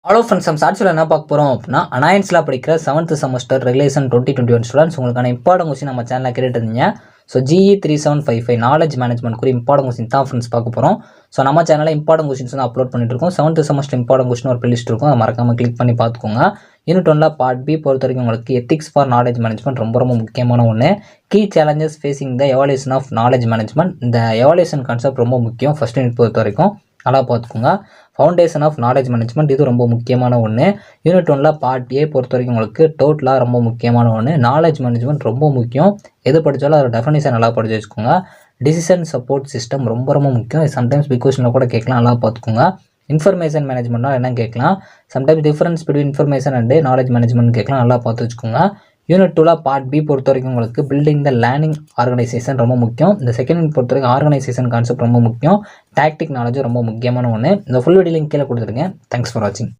Hello friends, நம்ம சாட்சியில் என்ன பார்க்க போகிறோம் அப்படின்னா, அனாயன்ஸில் படிக்கிற 7th செமஸ்டர் ரெகுலேஷன் 2021 ஸ்டூடெண்ட்ஸ் உங்களுக்கான இம்பார்ட்டன் கொஸ்டின் நம்ம சேனலில் கேட்டுட்டு இருந்தீங்க. ஸோ GE 3755 நாலேஜ் மேனேஜ்மெண்ட் குறி இம்பார்ட்டன் கொஸ்டின் தான் ஃப்ரெண்ட்ஸ் பார்க்க போகிறோம். ஸோ நம்ம சேனலில் இம்பார்ட்டன் கொஸ்டின்ஸ் வந்து அப்லோட் பண்ணிட்டு இருக்கோம். 7th செமஸ்டர் இம்பார்ட்டன் கொஸ்டின் ஒரு பிளேலிஸ்ட் இருக்கும், அதை மறக்காமல் கிளிக் பண்ணி பார்த்துக்கோங்க. யூனிட் 1ல பார்ட் பி பொறுத்த வரைக்கும் உங்களுக்கு எத்திக்ஸ் ஃபார் நாலேஜ் மேனேஜ்மெண்ட் ரொம்ப முக்கியமான ஒன்று. Key challenges facing the evaluation of knowledge management. இந்த எவாலுவேஷன் கான்செப்ட் ரொம்ப முக்கியம் ஃபர்ஸ்ட் யூனிட் பொறுத்த வரைக்கும், நல்லா பார்த்துக்கோங்க. ஃபவுண்டேஷன் ஆஃப் நாலேஜ் மேனேஜ்மெண்ட், இது ரொம்ப முக்கியமான ஒன்று. யூனிட் 1ல பார்ட் ஏ பொறுத்த வரைக்கும் உங்களுக்கு டோட்டலாக ரொம்ப முக்கியமான ஒன்று. நாலேஜ் மேனேஜ்மெண்ட் ரொம்ப முக்கியம், எது படித்தாலும் அதோட டெஃபினிஷன் நல்லா படித்து வச்சுக்கோங்க. டிசிஷன் சப்போர்ட் சிஸ்டம் ரொம்ப முக்கியம், சம்டைம்ஸ் பிக் கொஸ்டினில் கூட கேட்கலாம், நல்லா பார்த்துக்கோங்க. இன்ஃபர்மேஷன் மேனேஜ்மெண்ட்னா என்ன கேட்கலாம், sometimes difference between information and knowledge management கேட்கலாம், நல்லா பார்த்து வச்சுக்கோங்க. யூனிட் 2ல பார்ட் பி பொறுத்த வரைக்கும் உங்களுக்கு பில்டிங் த லேர்னிங் ஆர்கனைசேஷன் ரொம்ப முக்கியம். இந்த செகண்ட் யூனிட் பொறுத்த வரைக்கும் ஆர்கனைசேஷன் கான்செப்ட் ரொம்ப முக்கியம். டாக்டிக் நாலேஜ் ரொம்ப முக்கியமான ஒன்று. இந்த ஃபுல் வீடியோ லிங்க் கீழே கொடுத்துருங்க. தேங்க்ஸ் ஃபார் வாட்சிங்.